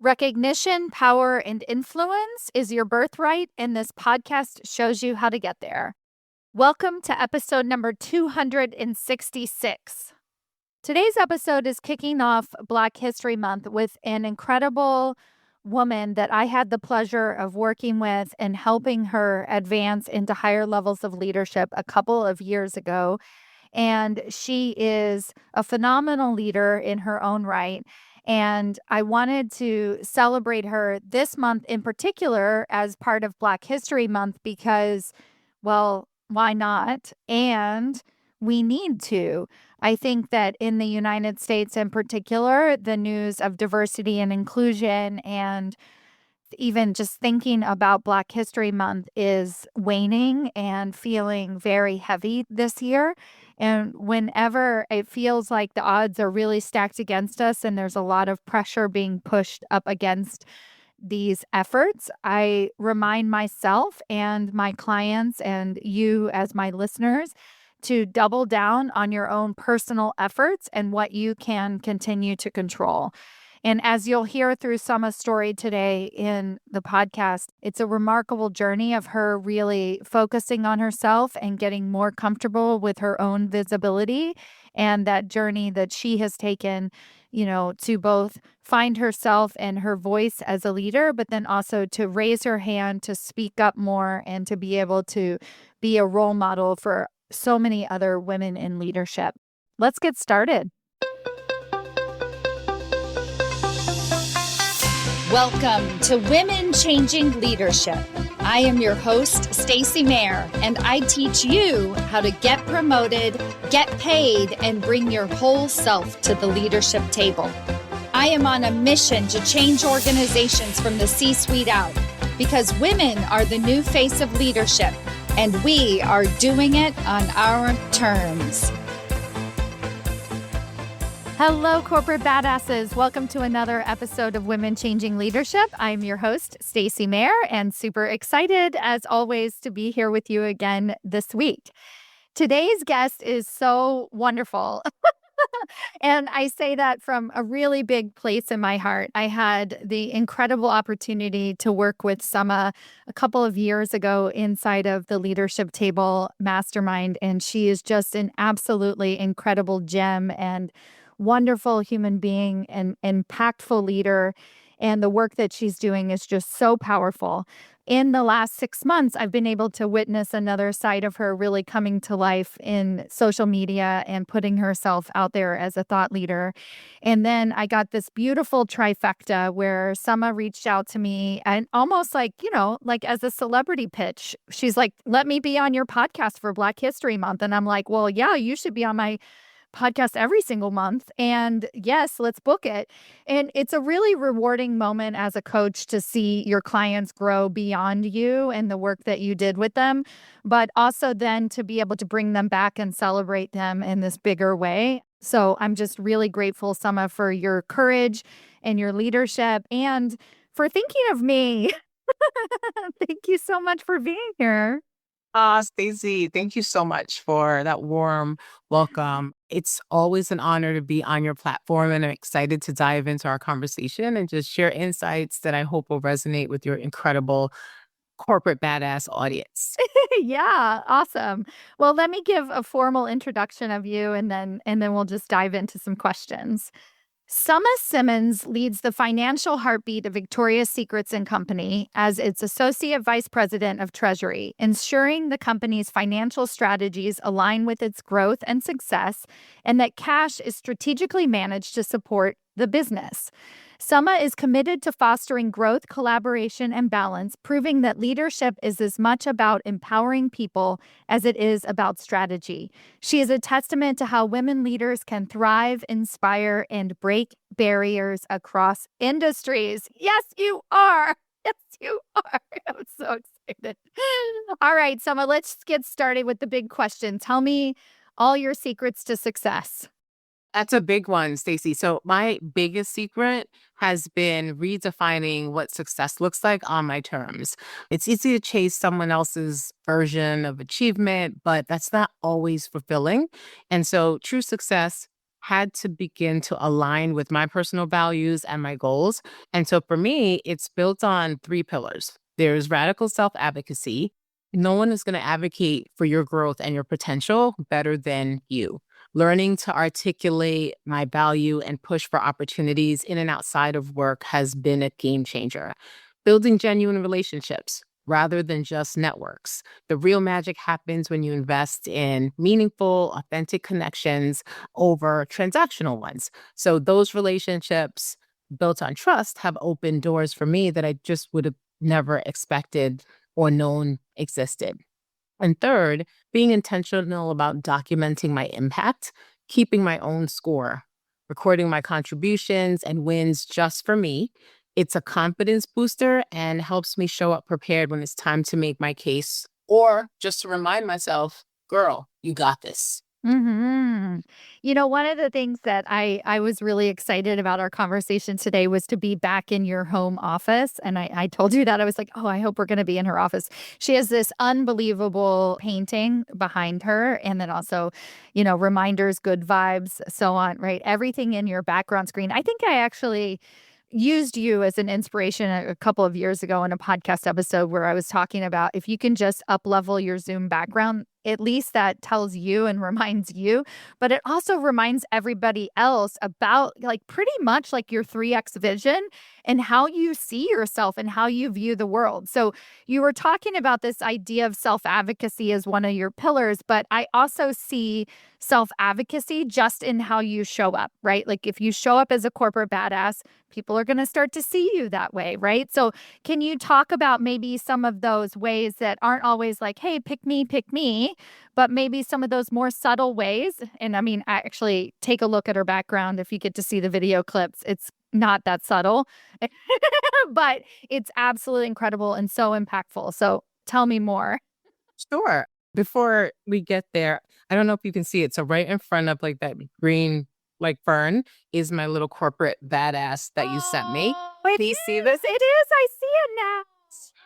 Recognition, power, and influence is your birthright, and this podcast shows you how to get there. Welcome to episode number 266. Today's episode is kicking off Black History Month with an incredible woman that I had the pleasure of working with and helping her advance into higher levels of leadership a couple of years ago. And she is a phenomenal leader in her own right. And I wanted to celebrate her this month in particular as part of Black History Month because, well, why not? And we need to. I think that in the United States in particular, the news of diversity and inclusion and even just thinking about Black History Month is waning and feeling very heavy this year. And whenever it feels like the odds are really stacked against us and there's a lot of pressure being pushed up against these efforts, I remind myself and my clients and you as my listeners to double down on your own personal efforts and what you can continue to control. And as you'll hear through Summa's story today in the podcast, it's a remarkable journey of her really focusing on herself and getting more comfortable with her own visibility, and that journey that she has taken, to both find herself and her voice as a leader, but then also to raise her hand, to speak up more, and to be able to be a role model for so many other women in leadership. Let's get started. Welcome to Women Changing Leadership. I am your host, Stacy Mayer, and I teach you how to get promoted, get paid, and bring your whole self to the leadership table. I am on a mission to change organizations from the C-suite out because women are the new face of leadership, and we are doing it on our terms. Hello, corporate badasses. Welcome to another episode of Women Changing Leadership. I'm your host, Stacy Mayer, and super excited, as always, to be here with you again this week. Today's guest is so wonderful. And I say that from a really big place in my heart. I had the incredible opportunity to work with Summa a couple of years ago inside of the Leadership Table Mastermind, and she is just an absolutely incredible gem and wonderful human being and impactful leader. And the work that she's doing is just so powerful. In the last 6 months, I've been able to witness another side of her really coming to life in social media and putting herself out there as a thought leader. And then I got this beautiful trifecta where Summa reached out to me and almost like, like as a celebrity pitch. She's like, let me be on your podcast for Black History Month. And I'm like, well, yeah, you should be on my podcast every single month. And yes, let's book it. And it's a really rewarding moment as a coach to see your clients grow beyond you and the work that you did with them, but also then to be able to bring them back and celebrate them in this bigger way. So I'm just really grateful, Summa, for your courage and your leadership and for thinking of me. Thank you so much for being here. Stacy, thank you so much for that warm welcome. It's always an honor to be on your platform, and I'm excited to dive into our conversation and just share insights that I hope will resonate with your incredible corporate badass audience. Yeah, awesome. Well, let me give a formal introduction of you and then we'll just dive into some questions. Summa Simmons leads the financial heartbeat of Victoria's Secrets & Company as its Associate Vice President of Treasury, ensuring the company's financial strategies align with its growth and success, and that cash is strategically managed to support the business. Summa is committed to fostering growth, collaboration, and balance, proving that leadership is as much about empowering people as it is about strategy. She is a testament to how women leaders can thrive, inspire, and break barriers across industries. Yes, you are. Yes, you are. I'm so excited. All right, Summa, let's get started with the big question. Tell me all your secrets to success. That's a big one, Stacy. So my biggest secret has been redefining what success looks like on my terms. It's easy to chase someone else's version of achievement, but that's not always fulfilling. And so true success had to begin to align with my personal values and my goals. And so for me, it's built on three pillars. There's radical self advocacy. No one is going to advocate for your growth and your potential better than you. Learning to articulate my value and push for opportunities in and outside of work has been a game changer. Building genuine relationships rather than just networks. The real magic happens when you invest in meaningful, authentic connections over transactional ones. So those relationships built on trust have opened doors for me that I just would have never expected or known existed. And third, being intentional about documenting my impact, keeping my own score, recording my contributions and wins just for me. It's a confidence booster and helps me show up prepared when it's time to make my case or just to remind myself, girl, you got this. Mhm. One of the things that I was really excited about our conversation today was to be back in your home office, and I told you that. I was like, "Oh, I hope we're gonna be in her office." She has this unbelievable painting behind her, and then also, reminders, good vibes, so on, right? Everything in your background screen. I think I actually used you as an inspiration a couple of years ago in a podcast episode where I was talking about if you can just up level your Zoom background, at least that tells you and reminds you, but it also reminds everybody else about like pretty much like your 3x vision and how you see yourself and how you view the world. So you were talking about this idea of self advocacy as one of your pillars, but I also see self advocacy just in how you show up, right? Like if you show up as a corporate badass, people are going to start to see you that way, right? So can you talk about maybe some of those ways that aren't always like, hey, pick me, but maybe some of those more subtle ways? And I mean, actually, take a look at her background if you get to see the video clips. It's not that subtle, but it's absolutely incredible and so impactful. So tell me more. Sure. Before we get there, I don't know if you can see it. So right in front of like that green like fern is my little corporate badass that you sent me. It Do you is. see this? It is. I see it now.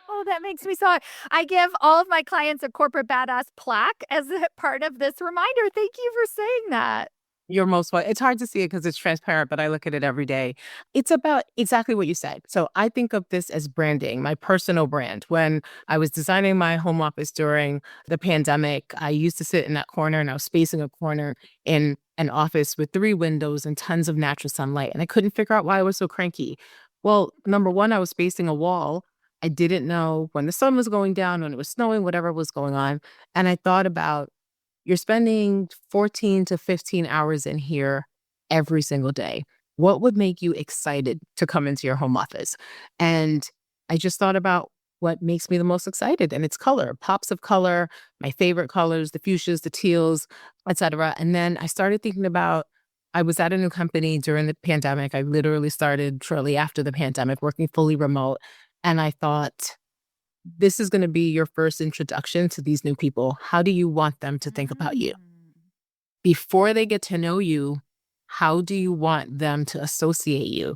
Oh, that makes me so. I give all of my clients a corporate badass plaque as a part of this reminder. Thank you for saying that. You're most welcome. It's hard to see it because it's transparent, but I look at it every day. It's about exactly what you said. So I think of this as branding, my personal brand. When I was designing my home office during the pandemic, I used to sit in that corner and I was spacing a corner in an office with 3 windows and tons of natural sunlight. And I couldn't figure out why I was so cranky. Well, number one, I was facing a wall. I didn't know when the sun was going down, when it was snowing, whatever was going on. And I thought about you're spending 14 to 15 hours in here every single day. What would make you excited to come into your home office? And I just thought about what makes me the most excited, and it's color, pops of color, my favorite colors, the fuchsias, the teals, etc. And then I started thinking about I was at a new company during the pandemic. I literally started shortly after the pandemic, working fully remote. And I thought, this is going to be your first introduction to these new people. How do you want them to think about you? Before they get to know you, how do you want them to associate you?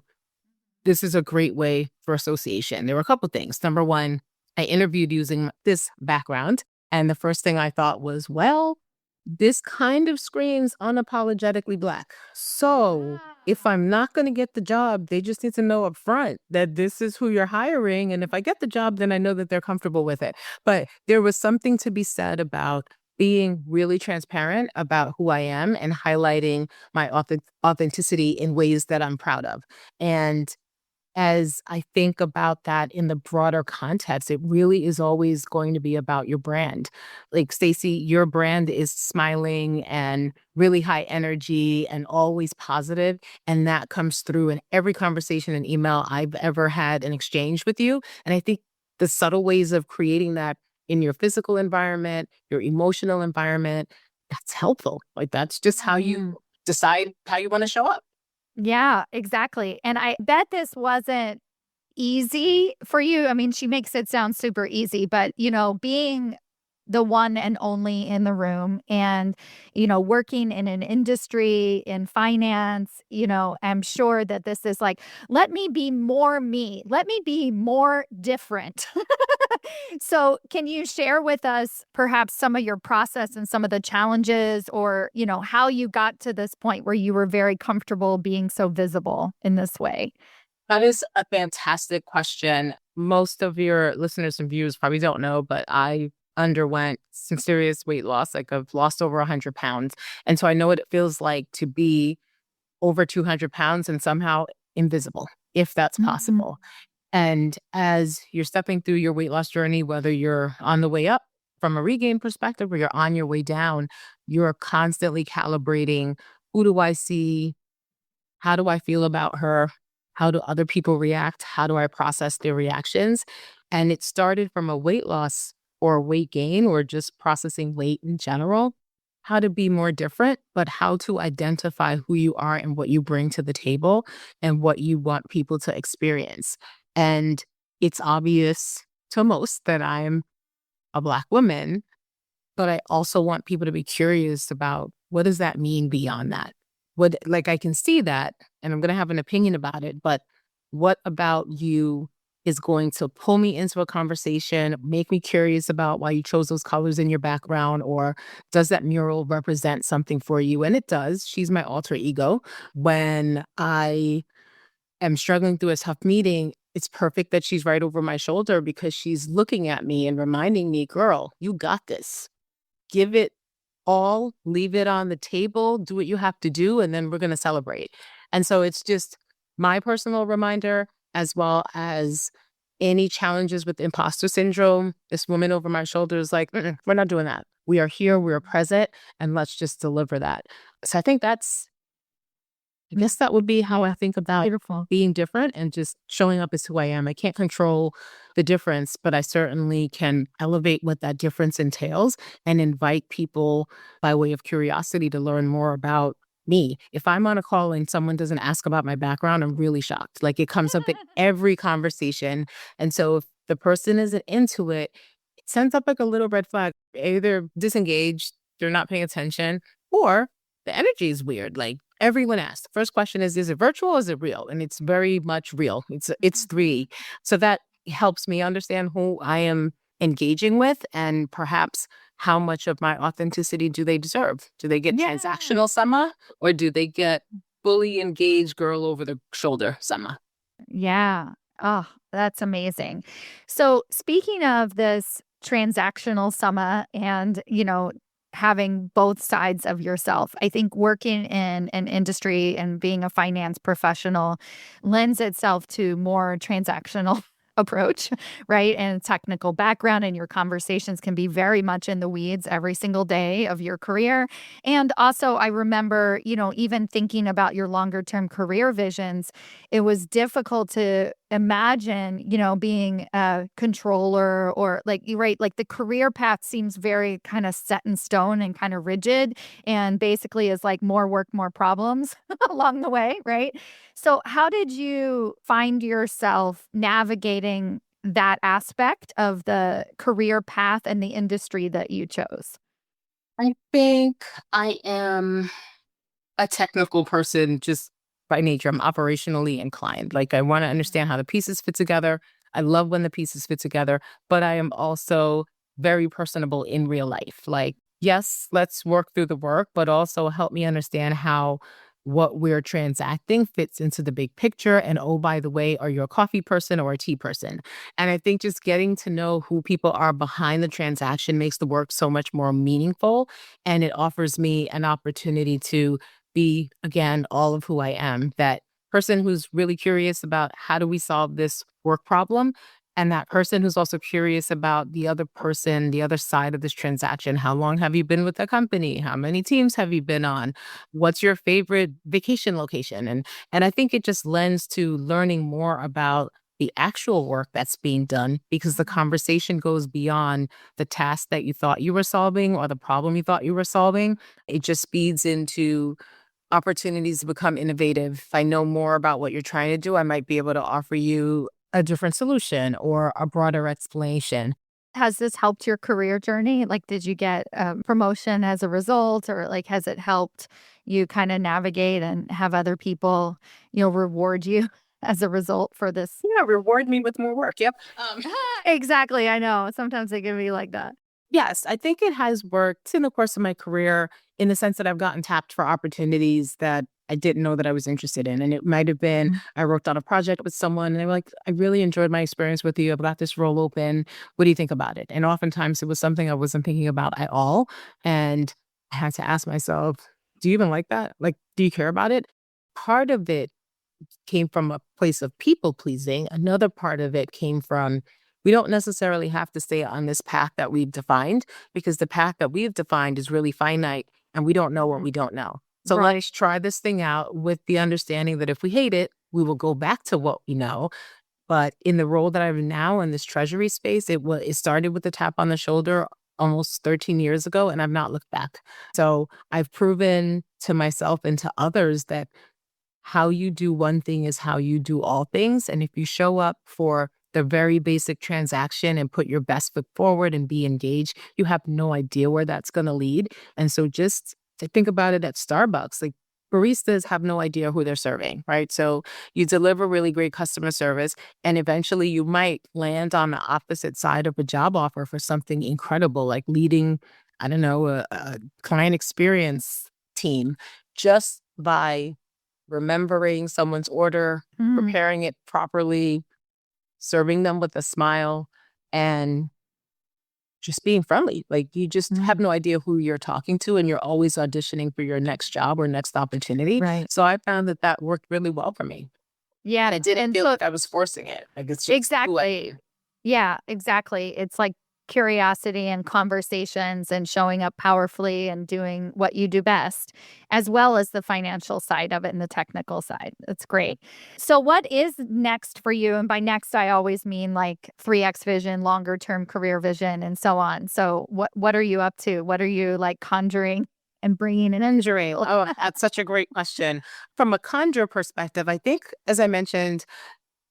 This is a great way for association. There were a couple things. Number one, I interviewed using this background. And the first thing I thought was, well, this kind of screams unapologetically Black. So if I'm not going to get the job, they just need to know up front that this is who you're hiring. And if I get the job, then I know that they're comfortable with it. But there was something to be said about being really transparent about who I am and highlighting my authenticity in ways that I'm proud of. And as I think about that in the broader context, it really is always going to be about your brand. Like Stacy, your brand is smiling and really high energy and always positive, and that comes through in every conversation and email I've ever had an exchange with you. And I think the subtle ways of creating that in your physical environment, your emotional environment, that's helpful. Like that's just how you decide how you want to show up. Yeah, exactly. And I bet this wasn't easy for you. I mean, she makes it sound super easy, but, being the one and only in the room and, working in an industry in finance, I'm sure that this is like, let me be more me, let me be more different. So, can you share with us perhaps some of your process and some of the challenges or, how you got to this point where you were very comfortable being so visible in this way? That is a fantastic question. Most of your listeners and viewers probably don't know, but I underwent some serious weight loss. Like I've lost over 100 pounds. And so I know what it feels like to be over 200 pounds and somehow invisible, if that's Mhm. possible. And as you're stepping through your weight loss journey, whether you're on the way up from a regain perspective or you're on your way down, you're constantly calibrating, who do I see? How do I feel about her? How do other people react? How do I process their reactions? And it started from a weight loss or weight gain or just processing weight in general, how to be more different, but how to identify who you are and what you bring to the table and what you want people to experience. And it's obvious to most that I'm a Black woman, but I also want people to be curious about what does that mean beyond that? What, like, I can see that and I'm going to have an opinion about it, but what about you is going to pull me into a conversation, make me curious about why you chose those colors in your background, or does that mural represent something for you? And it does. She's my alter ego. When I am struggling through a tough meeting, it's perfect that she's right over my shoulder because she's looking at me and reminding me, girl, you got this. Give it all, leave it on the table, do what you have to do, and then we're going to celebrate. And so it's just my personal reminder, as well as any challenges with imposter syndrome. This woman over my shoulder is like, "Mm-mm, we're not doing that. We are here, we are present, and let's just deliver that." So I think I guess that would be how I think about Beautiful. being different and just showing up as who I am. I can't control the difference, but I certainly can elevate what that difference entails and invite people by way of curiosity to learn more about me. If I'm on a call and someone doesn't ask about my background, I'm really shocked. Like it comes up in every conversation. And so if the person isn't into it, it sends up like a little red flag. Either disengaged, they're not paying attention, or the energy is weird. Like everyone asks. The first question is it virtual or is it real? And it's very much real. It's three. So that helps me understand who I am engaging with and perhaps how much of my authenticity do they deserve? Do they get Yeah. transactional Summa or do they get fully engaged girl over the shoulder Summa? Yeah. Oh, that's amazing. So, speaking of this transactional summa and, having both sides of yourself, I think working in an industry and being a finance professional lends itself to more transactional approach, right? And technical background, and your conversations can be very much in the weeds every single day of your career. And also, I remember, even thinking about your longer term career visions, it was difficult to imagine, being a controller or like you right, like the career path seems very kind of set in stone and kind of rigid and basically is like more work, more problems along the way, right? So how did you find yourself navigating that aspect of the career path and the industry that you chose? I think I am a technical person just by nature. I'm operationally inclined. Like I want to understand how the pieces fit together. I love when the pieces fit together, but I am also very personable in real life. Like, yes, let's work through the work, but also help me understand how what we're transacting fits into the big picture. And oh, by the way, are you a coffee person or a tea person? And I think just getting to know who people are behind the transaction makes the work so much more meaningful. And it offers me an opportunity to be, again, all of who I am. That person who's really curious about how do we solve this work problem, and that person who's also curious about the other person, the other side of this transaction. How long have you been with the company? How many teams have you been on? What's your favorite vacation location? And I think it just lends to learning more about the actual work that's being done because the conversation goes beyond the task that you thought you were solving or the problem you thought you were solving. It just feeds into opportunities to become innovative. If I know more about what you're trying to do, I might be able to offer you a different solution or a broader explanation. Has this helped your career journey? Like, did you get a promotion as a result, or like, has it helped you kind of navigate and have other people, reward you as a result for this. Yeah, reward me with more work. Yep. Exactly. I know. Sometimes it can be like that. Yes, I think it has worked in the course of my career in the sense that I've gotten tapped for opportunities that I didn't know that I was interested in. And it might have been Mhm. I worked on a project with someone and they were like, I really enjoyed my experience with you. I've got this role open. What do you think about it? And oftentimes it was something I wasn't thinking about at all. And I had to ask myself, do you even like that? Like, do you care about it? Part of it came from a place of people pleasing. Another part of it came from we don't necessarily have to stay on this path that we've defined because the path that we've defined is really finite and we don't know what we don't know. So Right. let's try this thing out with the understanding that if we hate it, we will go back to what we know. But in the role that I'm now in this treasury space, it started with a tap on the shoulder almost 13 years ago, and I've not looked back. So I've proven to myself and to others that how you do one thing is how you do all things. And if you show up for the very basic transaction and put your best foot forward and be engaged, you have no idea where that's going to lead. And so just to think about it at Starbucks, like baristas have no idea who they're serving, right? So you deliver really great customer service and eventually you might land on the opposite side of a job offer for something incredible, like leading, I don't know, a client experience team just by remembering someone's order, Mm, preparing it properly, serving them with a smile, and just being friendly. Like you just have mm, no idea who you're talking to, and you're always auditioning for your next job or next opportunity. right. So I found that that worked really well for me. Yeah. And I didn't And feel so like I was forcing it. Like it's just who I exactly. am. Yeah, exactly. It's like curiosity and conversations and showing up powerfully and doing what you do best, as well as the financial side of it and the technical side. That's great. So, what is next for you? And by next, I always mean like 3X vision, longer term career vision, and so on. So, what are you up to? What are you like conjuring and bringing in? Injury. Oh, that's such a great question. From a conjure perspective, I think, as I mentioned,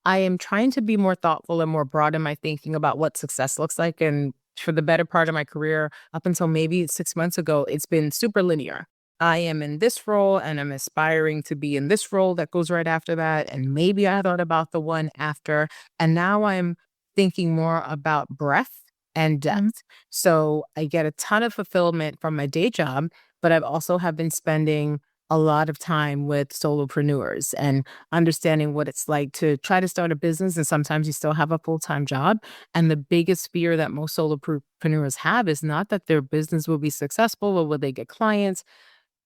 I am trying to be more thoughtful and more broad in my thinking about what success looks like. And for the better part of my career, up until maybe 6 months ago, it's been super linear. I am in this role and I'm aspiring to be in this role that goes right after that. And maybe I thought about the one after. And now I'm thinking more about breadth and Mhm. depth. So I get a ton of fulfillment from my day job, but I've also have been spending a lot of time with solopreneurs and understanding what it's like to try to start a business and sometimes you still have a full-time job. And the biggest fear that most solopreneurs have is not that their business will be successful or will they get clients.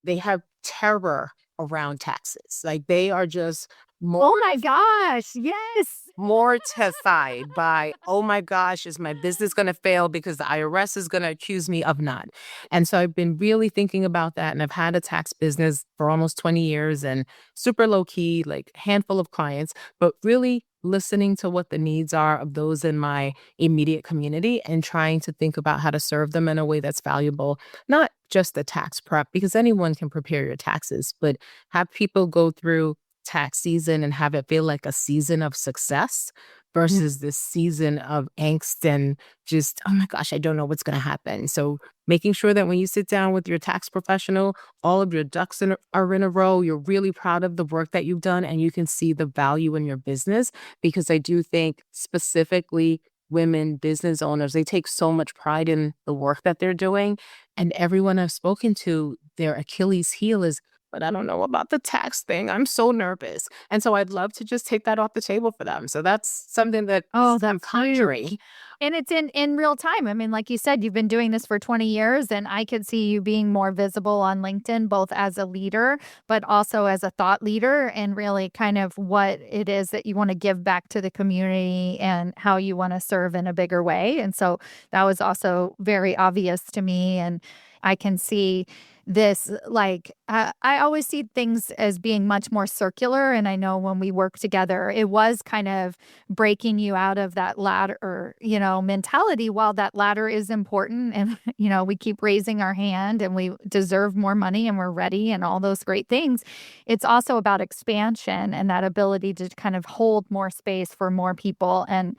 They have terror around taxes. Like they are just Oh my gosh. Yes. mortified by, oh my gosh, is my business going to fail because the IRS is going to accuse me of not? And so I've been really thinking about that. And I've had a tax business for almost 20 years and super low key, like handful of clients, but really listening to what the needs are of those in my immediate community and trying to think about how to serve them in a way that's valuable, not just the tax prep, because anyone can prepare your taxes, but have people go through tax season and have it feel like a season of success versus this season of angst and just, oh my gosh, I don't know what's going to happen. So making sure that when you sit down with your tax professional, all of your ducks are in a row. You're really proud of the work that you've done and you can see the value in your business because I do think specifically women business owners, they take so much pride in the work that they're doing. And everyone I've spoken to, their Achilles heel is, but I don't know about the tax thing. I'm so nervous. And so I'd love to just take that off the table for them. So that's something that Oh, I'm that's conjuring. huge. And it's in real time. I mean, like you said, you've been doing this for 20 years, and I could see you being more visible on LinkedIn, both as a leader, but also as a thought leader, and really kind of what it is that you want to give back to the community and how you want to serve in a bigger way. And so that was also very obvious to me. And I can see this like I always see things as being much more circular. And I know when we work together, it was kind of breaking you out of that ladder, mentality. While that ladder is important and, we keep raising our hand and we deserve more money and we're ready and all those great things, it's also about expansion and that ability to kind of hold more space for more people. And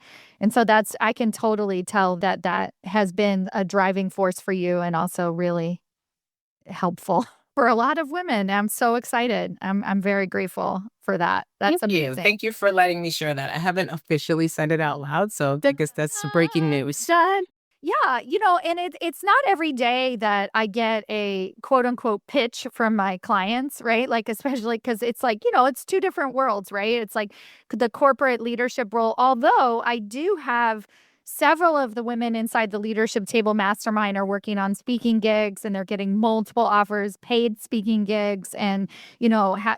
so I can totally tell that that has been a driving force for you and also really helpful. for a lot of women. I'm so excited. I'm very grateful for that. That's Thank you. amazing. Thank you for letting me share that. I haven't officially said it out loud, so I guess that's breaking news. Yeah, and it's not every day that I get a quote unquote pitch from my clients, right? Like, especially because it's like, it's two different worlds, right? It's like the corporate leadership role. Although I do have several of the women inside the leadership table mastermind are working on speaking gigs and they're getting multiple offers, paid speaking gigs, and,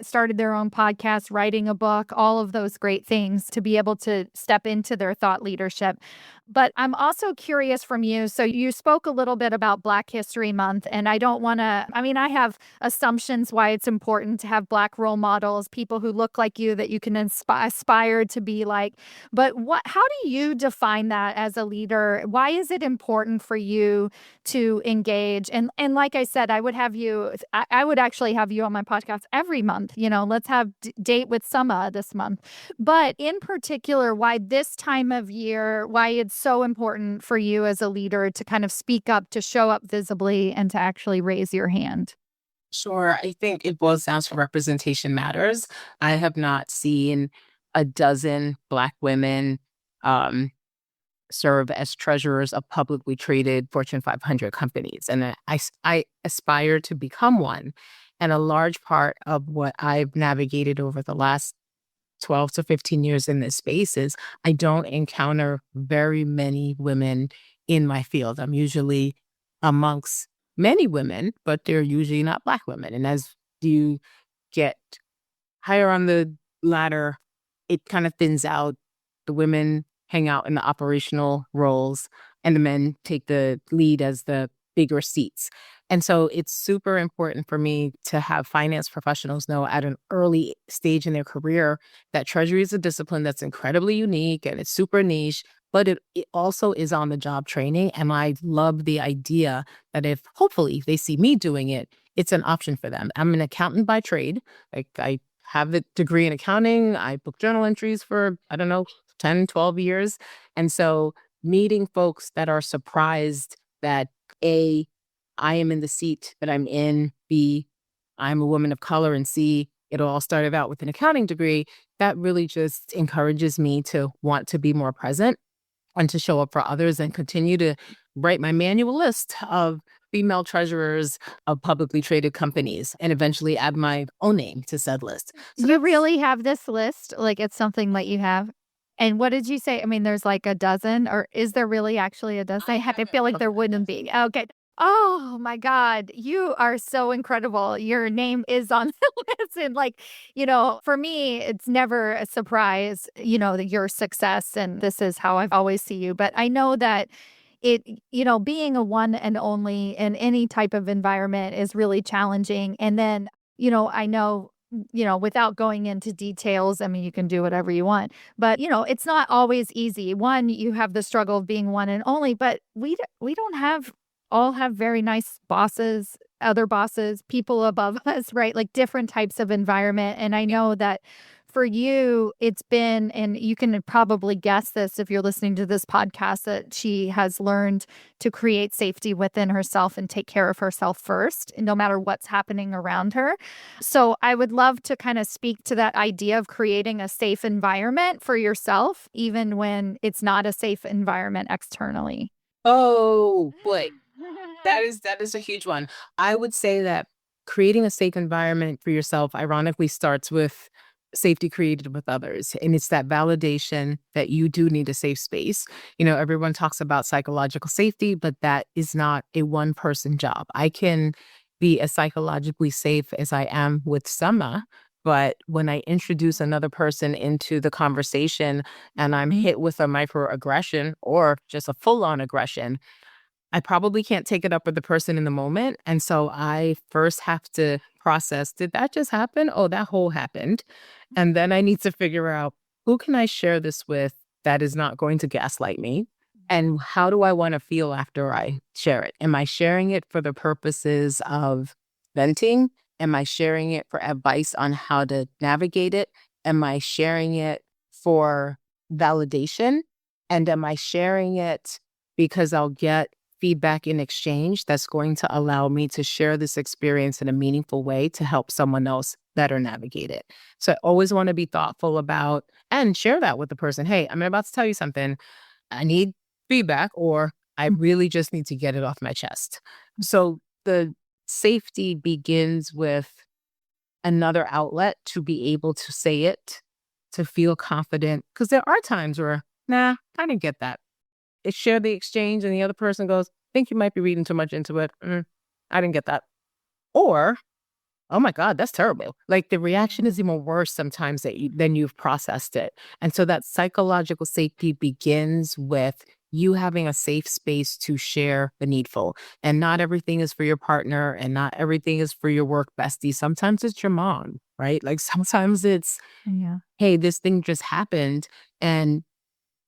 started their own podcast, writing a book, all of those great things to be able to step into their thought leadership. But I'm also curious from you. So you spoke a little bit about Black History Month, and I don't want to, I have assumptions why it's important to have Black role models, people who look like you that you can aspire to be like. But how do you define that as a leader? Why is it important for you to engage? And like I said, I would actually have you on my podcast every month. Let's have date with Summa this month. But in particular, why this time of year, why it's so important for you as a leader to kind of speak up, to show up visibly, and to actually raise your hand. Sure. I think it boils down to representation matters. I have not seen a dozen Black women um, serve as treasurers of publicly traded Fortune 500 companies. And I aspire to become one. And a large part of what I've navigated over the last 12 to 15 years in this space is I don't encounter very many women in my field. I'm usually amongst many women, but they're usually not Black women. And as you get higher on the ladder, it kind of thins out. The women hang out in the operational roles, and the men take the lead as the bigger seats. And so it's super important for me to have finance professionals know at an early stage in their career that Treasury is a discipline that's incredibly unique and it's super niche, but it also is on the job training. And I love the idea that if hopefully they see me doing it, it's an option for them. I'm an accountant by trade. Like I have a degree in accounting. I book journal entries for, I don't know, 10, 12 years. And so meeting folks that are surprised that A, I am in the seat that I'm in, B, I'm a woman of color, and C, it all started out with an accounting degree, that really just encourages me to want to be more present and to show up for others and continue to write my manual list of female treasurers of publicly traded companies and eventually add my own name to said list. So You really have this list? Like, it's something that you have? And what did you say? There's like a dozen, or is there really actually a dozen? I had to feel like there wouldn't be. Okay. Oh my God. You are so incredible. Your name is on the list. And like, for me, it's never a surprise, that your success and this is how I've always see you. But I know that being a one and only in any type of environment is really challenging. And then, I know, without going into details, you can do whatever you want, but, it's not always easy. One, you have the struggle of being one and only, but we don't all have very nice bosses, other bosses, people above us, right? Like different types of environment. And I know that for you, it's been, and you can probably guess this if you're listening to this podcast, that she has learned to create safety within herself and take care of herself first, no matter what's happening around her. So I would love to kind of speak to that idea of creating a safe environment for yourself, even when it's not a safe environment externally. oh boy, that is a huge one. I would say that creating a safe environment for yourself ironically starts with safety created with others. And it's that validation that you do need a safe space. Everyone talks about psychological safety, but that is not a one person job. I can be as psychologically safe as I am with Summa, but when I introduce another person into the conversation and I'm hit with a microaggression or just a full on aggression, I probably can't take it up with the person in the moment. And so I first have to process, did that just happen? Oh, that whole happened. And then I need to figure out, who can I share this with that is not going to gaslight me? And how do I want to feel after I share it? Am I sharing it for the purposes of venting? Am I sharing it for advice on how to navigate it? Am I sharing it for validation? And am I sharing it because I'll get feedback in exchange that's going to allow me to share this experience in a meaningful way to help someone else better navigate it. So I always want to be thoughtful about and share that with the person. Hey, I'm about to tell you something. I need feedback, or I really just need to get it off my chest. So the safety begins with another outlet to be able to say it, to feel confident. Because there are times where, nah, I didn't get that. It's share the exchange, and the other person goes, think you might be reading too much into it. I didn't get that. Or, oh my God, that's terrible. Like the reaction is even worse sometimes than you've processed it. And so that psychological safety begins with you having a safe space to share the needful. And not everything is for your partner, and not everything is for your work bestie. Sometimes it's your mom, right? Like sometimes it's, Yeah. hey, this thing just happened. And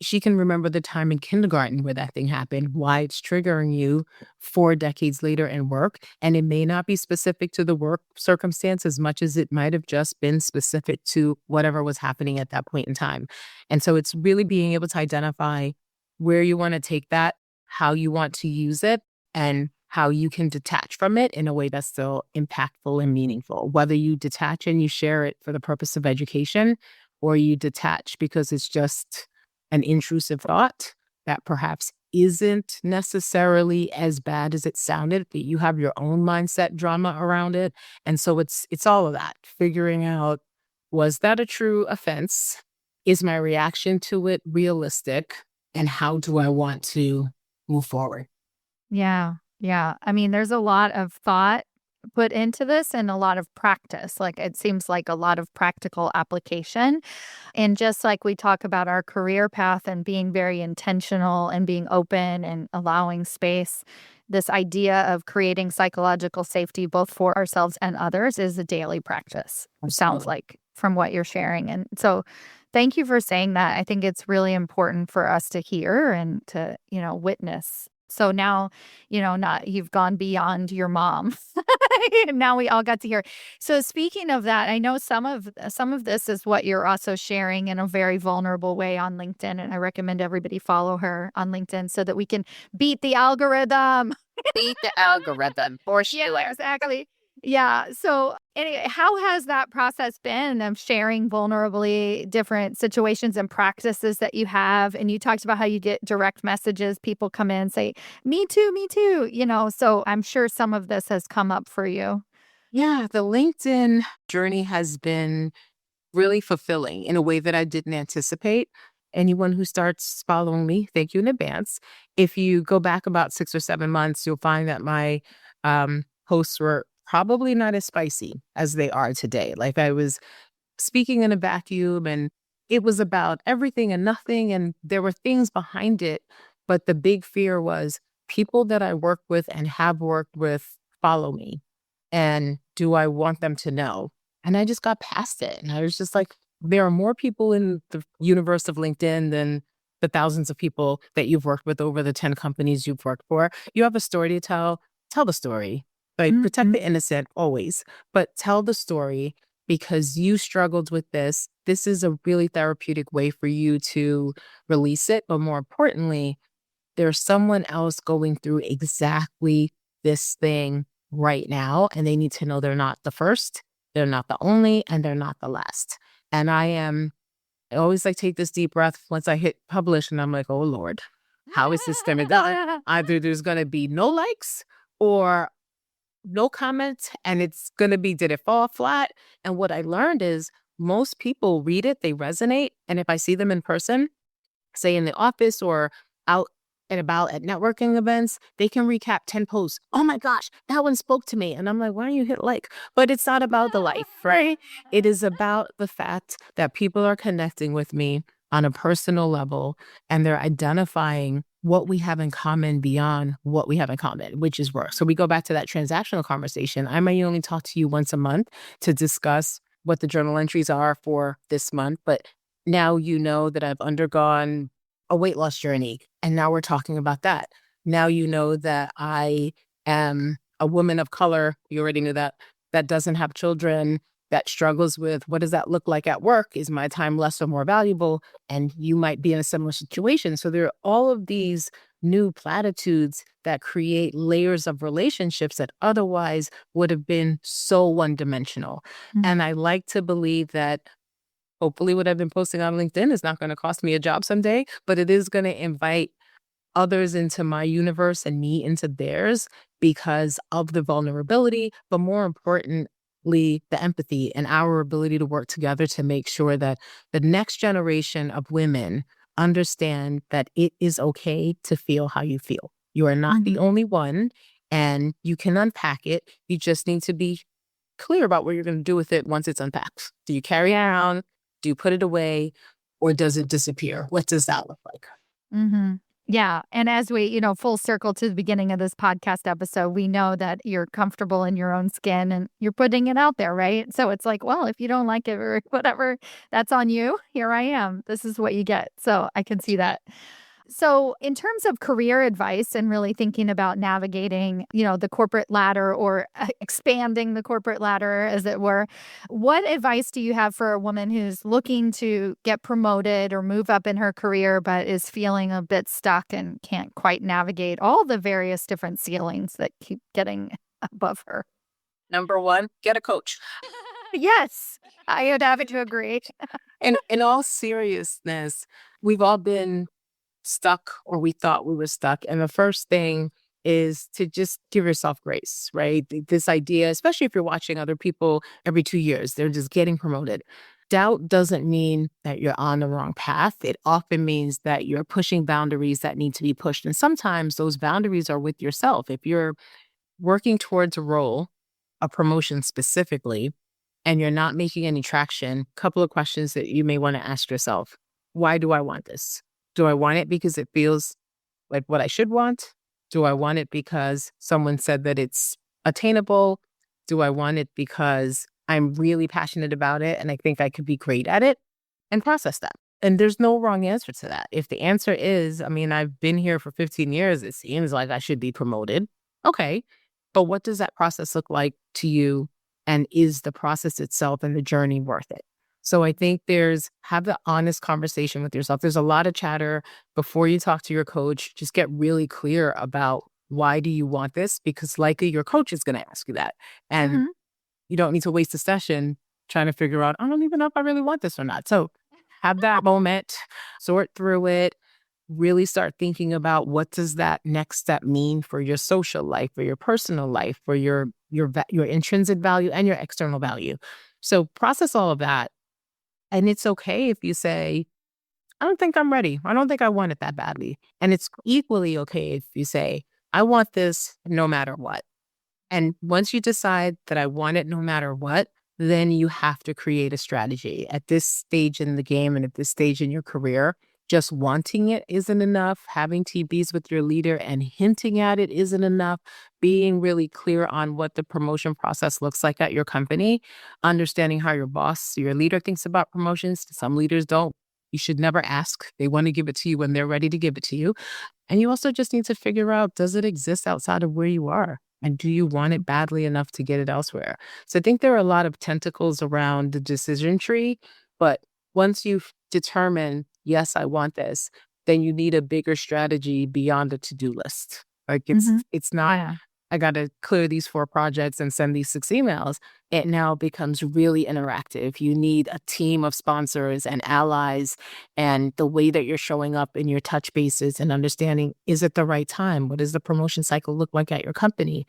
she can remember the time in kindergarten where that thing happened, why it's triggering you 4 decades later in work. And it may not be specific to the work circumstance as much as it might have just been specific to whatever was happening at that point in time. And so it's really being able to identify where you want to take that, how you want to use it, and how you can detach from it in a way that's still impactful and meaningful. Whether you detach and you share it for the purpose of education, or you detach because it's just an intrusive thought that perhaps isn't necessarily as bad as it sounded, but you have your own mindset drama around it. And so it's all of that, figuring out, was that a true offense? Is my reaction to it realistic? And how do I want to move forward? Yeah. Yeah. I mean, there's a lot of thought put into this and a lot of practice. Like it seems like a lot of practical application. And just like we talk about our career path and being very intentional and being open and allowing space, this idea of creating psychological safety both for ourselves and others is a daily practice, sounds Absolutely. like, from what you're sharing. And so thank you for saying that. I think it's really important for us to hear and to, witness. So now, not you've gone beyond your mom. Now we all got to hear. So speaking of that, I know some of this is what you're also sharing in a very vulnerable way on LinkedIn, and I recommend everybody follow her on LinkedIn so that we can beat the algorithm. Beat the algorithm for Yeah, sure. exactly. Yeah. So, anyway, how has that process been of sharing vulnerably different situations and practices that you have? And you talked about how you get direct messages. People come in and say, me too, me too. So I'm sure some of this has come up for you. Yeah, the LinkedIn journey has been really fulfilling in a way that I didn't anticipate. Anyone who starts following me, thank you in advance. If you go back about 6 or 7 months, you'll find that my posts were probably not as spicy as they are today. Like I was speaking in a vacuum, and it was about everything and nothing. And there were things behind it. But the big fear was people that I work with and have worked with follow me. And do I want them to know? And I just got past it. And I was just like, there are more people in the universe of LinkedIn than the thousands of people that you've worked with over the 10 companies you've worked for. You have a story to tell the story. Like protect Mhm. the innocent always, but tell the story because you struggled with this. This is a really therapeutic way for you to release it. But more importantly, there's someone else going through exactly this thing right now, and they need to know they're not the first, they're not the only, and they're not the last. And I always like take this deep breath once I hit publish, and I'm like, oh Lord, how is this gonna die? Either there's gonna be no likes or no comments, and it's gonna be, did it fall flat? And what I learned is most people read it, they resonate, and if I see them in person, say in the office or out and about at networking events, they can recap 10 posts. Oh my gosh, that one spoke to me. And I'm like, why don't you hit like? But it's not about the life, right? It is about the fact that people are connecting with me on a personal level, and they're identifying what we have in common beyond what we have in common, which is work. So we go back to that transactional conversation. I may only talk to you once a month to discuss what the journal entries are for this month, but now you know that I've undergone a weight loss journey, and now we're talking about that. Now you know that I am a woman of color. You already knew that. That doesn't have children. that struggles with what does that look like at work? Is my time less or more valuable? And you might be in a similar situation. So there are all of these new platitudes that create layers of relationships that otherwise would have been so one-dimensional. And I like to believe that hopefully what I've been posting on LinkedIn is not going to cost me a job someday, but it is going to invite others into my universe and me into theirs because of the vulnerability, but more importantly, the empathy and our ability to work together to make sure that the next generation of women understand that it is okay to feel how you feel. You are not the only one, and you can unpack it. You just need to be clear about what you're going to do with it once it's unpacked. Do you carry it around? Do you put it away? Or does it disappear? What does that look like? Yeah. And as we, full circle to the beginning of this podcast episode, we know that you're comfortable in your own skin and you're putting it out there, right? So it's like, well, if you don't like it or whatever, that's on you. Here I am. This is what you get. So I can see that. So, in terms of career advice and really thinking about navigating, the corporate ladder or expanding the corporate ladder, as it were, what advice do you have for a woman who's looking to get promoted or move up in her career, but is feeling a bit stuck and can't quite navigate all the various different ceilings that keep getting above her? Number one, get a coach. Yes, I would have to agree. And in all seriousness, we've all been stuck or we thought we were stuck. And the first thing is to just give yourself grace, right? This idea, especially if you're watching other people every 2 years, they're just getting promoted. Doubt doesn't mean that you're on the wrong path. It often means that you're pushing boundaries that need to be pushed. And sometimes those boundaries are with yourself. If you're working towards a role, a promotion specifically, and you're not making any traction, a couple of questions that you may want to ask yourself. Why do I want this? Do I want it because it feels like what I should want? Do I want it because someone said that it's attainable? Do I want it because I'm really passionate about it and I think I could be great at it? And process that. And there's no wrong answer to that. If the answer is, I've been here for 15 years, it seems like I should be promoted. Okay. But what does that process look like to you? And is the process itself and the journey worth it? So I think have the honest conversation with yourself. There's a lot of chatter before you talk to your coach. Just get really clear about why do you want this? Because likely your coach is going to ask you that. And you don't need to waste a session trying to figure out, I don't even know if I really want this or not. So have that moment, sort through it, really start thinking about what does that next step mean for your social life, for your personal life, for your intrinsic value and your external value. So process all of that. And it's okay if you say, I don't think I'm ready. I don't think I want it that badly. And it's equally okay if you say, I want this no matter what. And once you decide that I want it no matter what, then you have to create a strategy. At this stage in the game and at this stage in your career, just wanting it isn't enough. Having TBs with your leader and hinting at it isn't enough. Being really clear on what the promotion process looks like at your company, understanding how your boss, your leader thinks about promotions. Some leaders don't. You should never ask. They want to give it to you when they're ready to give it to you. And you also just need to figure out, does it exist outside of where you are? And do you want it badly enough to get it elsewhere? So I think there are a lot of tentacles around the decision tree, but once you've determined, yes, I want this, then you need a bigger strategy beyond a to-do list. Like it's not, I got to clear these 4 projects and send these 6 emails. It now becomes really interactive. You need a team of sponsors and allies, and the way that you're showing up in your touch bases and understanding, is it the right time? What does the promotion cycle look like at your company?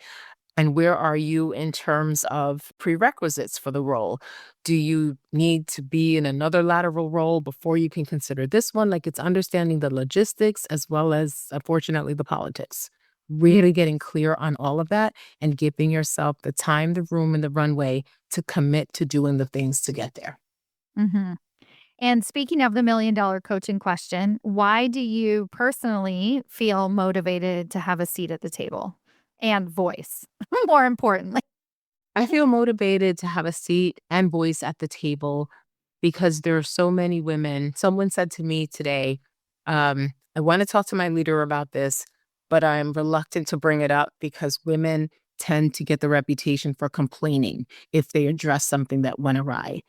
And where are you in terms of prerequisites for the role? Do you need to be in another lateral role before you can consider this one? Like, it's understanding the logistics as well as, unfortunately, the politics. Really getting clear on all of that and giving yourself the time, the room, and the runway to commit to doing the things to get there. And speaking of the $1 million coaching question, why do you personally feel motivated to have a seat at the table and voice, more importantly? I feel motivated to have a seat and voice at the table because there are so many women. Someone said to me today, I want to talk to my leader about this, but I'm reluctant to bring it up because women tend to get the reputation for complaining if they address something that went awry.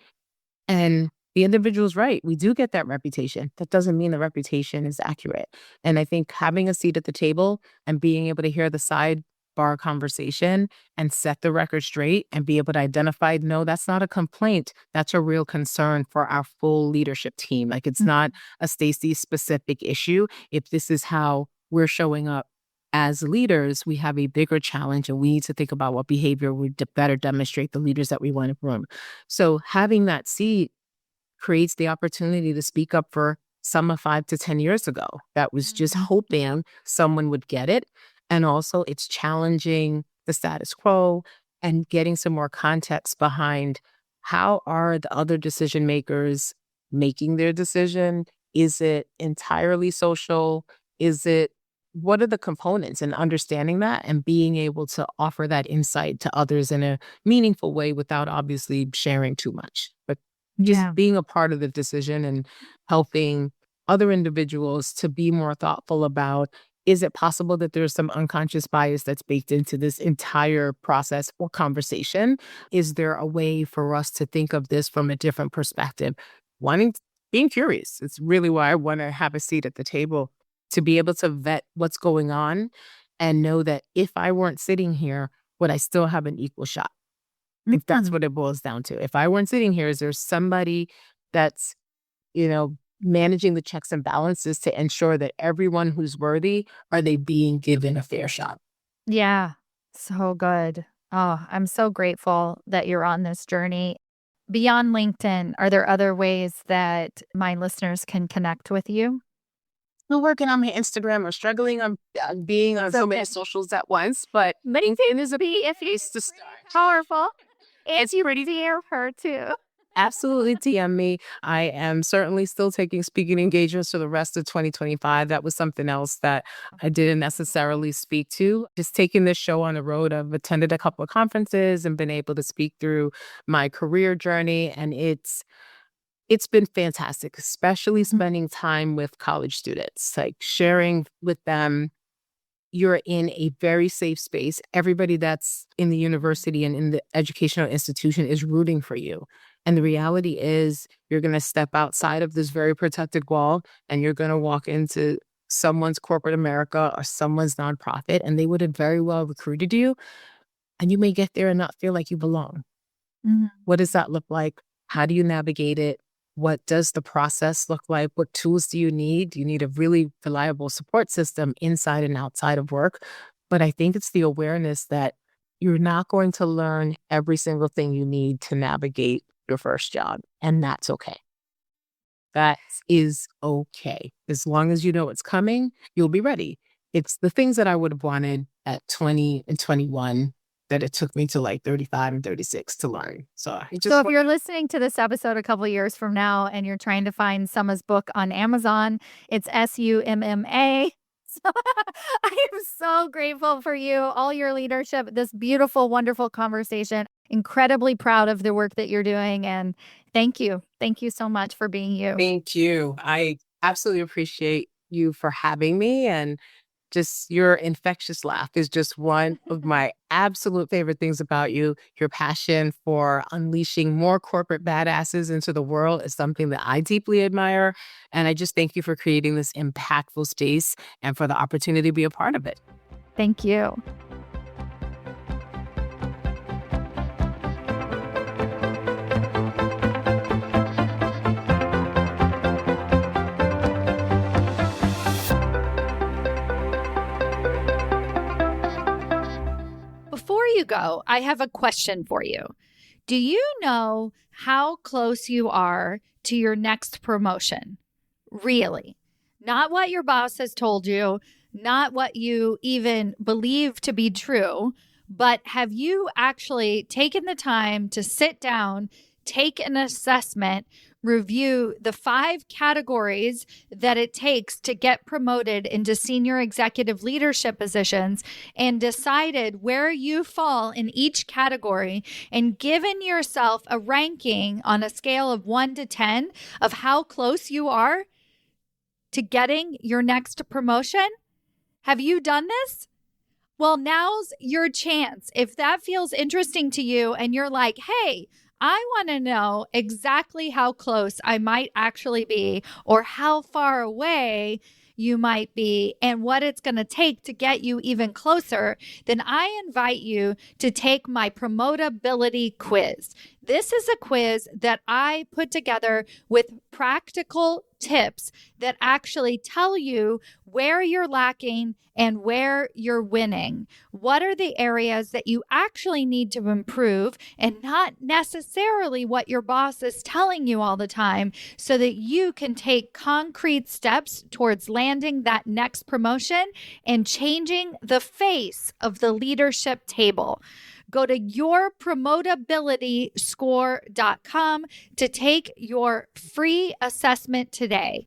And the individual's right. We do get that reputation. That doesn't mean the reputation is accurate. And I think having a seat at the table and being able to hear the sidebar conversation and set the record straight and be able to identify, no, that's not a complaint. That's a real concern for our full leadership team. Like, it's not a Stacy specific issue. If this is how we're showing up as leaders, we have a bigger challenge, and we need to think about what behavior would better demonstrate the leaders that we want to groom. So having that seat creates the opportunity to speak up for Summa 5 to 10 years ago. That was just hoping someone would get it. And also it's challenging the status quo and getting some more context behind how are the other decision makers making their decision? Is it entirely social? What are the components, and understanding that and being able to offer that insight to others in a meaningful way without obviously sharing too much, but just being a part of the decision and helping other individuals to be more thoughtful about, is it possible that there's some unconscious bias that's baked into this entire process or conversation? Is there a way for us to think of this from a different perspective? Being curious. It's really why I want to have a seat at the table, to be able to vet what's going on and know that if I weren't sitting here, would I still have an equal shot? If that's what it boils down to. If I weren't sitting here, is there somebody that's, managing the checks and balances to ensure that everyone who's worthy, are they being given a fair shot? Yeah, so good. Oh, I'm so grateful that you're on this journey. Beyond LinkedIn, are there other ways that my listeners can connect with you? Still working on my Instagram or struggling on being on so many socials at once, but LinkedIn is a place to start. Powerful. And It's you pretty hear her too. Absolutely TM me. I am certainly still taking speaking engagements for the rest of 2025. That was something else that I didn't necessarily speak to. Just taking this show on the road, I've attended a couple of conferences and been able to speak through my career journey. And it's been fantastic, especially spending time with college students, like sharing with them. You're in a very safe space. Everybody that's in the university and in the educational institution is rooting for you. And the reality is, you're going to step outside of this very protected wall and you're going to walk into someone's corporate America or someone's nonprofit, and they would have very well recruited you. And you may get there and not feel like you belong. What does that look like? How do you navigate it? What does the process look like? What tools do you need? You need a really reliable support system inside and outside of work. But I think it's the awareness that you're not going to learn every single thing you need to navigate your first job. And that's okay. That is okay. As long as you know it's coming, you'll be ready. It's the things that I would have wanted at 20 and 21 that it took me to like 35 and 36 to learn. So if you're listening to this episode a couple of years from now and you're trying to find Summa's book on Amazon, it's SUMMA. So I am so grateful for you, all your leadership, this beautiful, wonderful conversation. Incredibly proud of the work that you're doing. And thank you. Thank you so much for being you. Thank you. I absolutely appreciate you for having me, and just your infectious laugh is just one of my absolute favorite things about you. Your passion for unleashing more corporate badasses into the world is something that I deeply admire. And I just thank you for creating this impactful space and for the opportunity to be a part of it. Thank you. Before you go, I have a question for you. Do you know how close you are to your next promotion? Really? Not what your boss has told you, not what you even believe to be true, but have you actually taken the time to sit down, take an assessment, review the 5 categories that it takes to get promoted into senior executive leadership positions, and decided where you fall in each category and given yourself a ranking on a scale of 1 to 10 of how close you are to getting your next promotion? Have you done this? Well, now's your chance. If that feels interesting to you and you're like, hey, I want to know exactly how close I might actually be or how far away you might be and what it's going to take to get you even closer, then I invite you to take my promotability quiz. This is a quiz that I put together with practical tips that actually tell you where you're lacking and where you're winning. What are the areas that you actually need to improve and not necessarily what your boss is telling you all the time, so that you can take concrete steps towards landing that next promotion and changing the face of the leadership table. Go to yourpromotabilityscore.com to take your free assessment today.